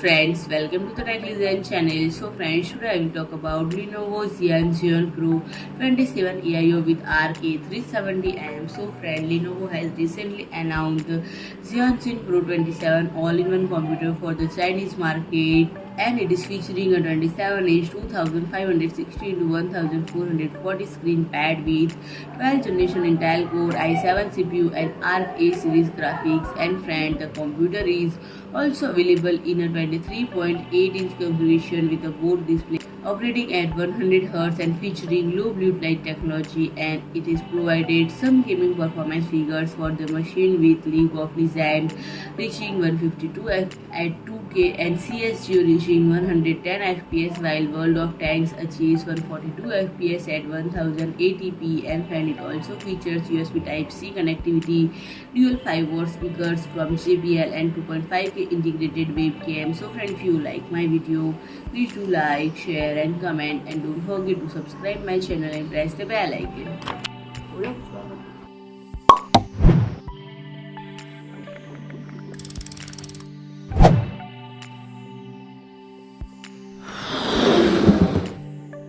friends, welcome to the Tech Design channel. So friends, today I will talk about Lenovo Xiaoxin Pro 27 AIO with A370M. So friend, Lenovo has recently announced the Xiaoxin Pro 27 all-in-one computer for the Chinese market, and it is featuring a 27-inch 2560 into 1440 screen pad with 12th generation Intel Core i7 CPU and Arc A series graphics. And friend, the computer is also available in a 23.8-inch configuration with a board display operating at 100 Hz and featuring low blue light technology, and it is provided some gaming performance figures for the machine with League of Legends reaching 152 at 2K and CSGO reaching 110 FPS, while World of Tanks achieves 142 FPS at 1080p. And friend, it also features USB Type-C connectivity, dual 5-watt speakers from JBL, and 2.5K integrated webcam. So friend, if you like my video, please do like, share and comment, and don't forget to subscribe my channel and press the bell icon.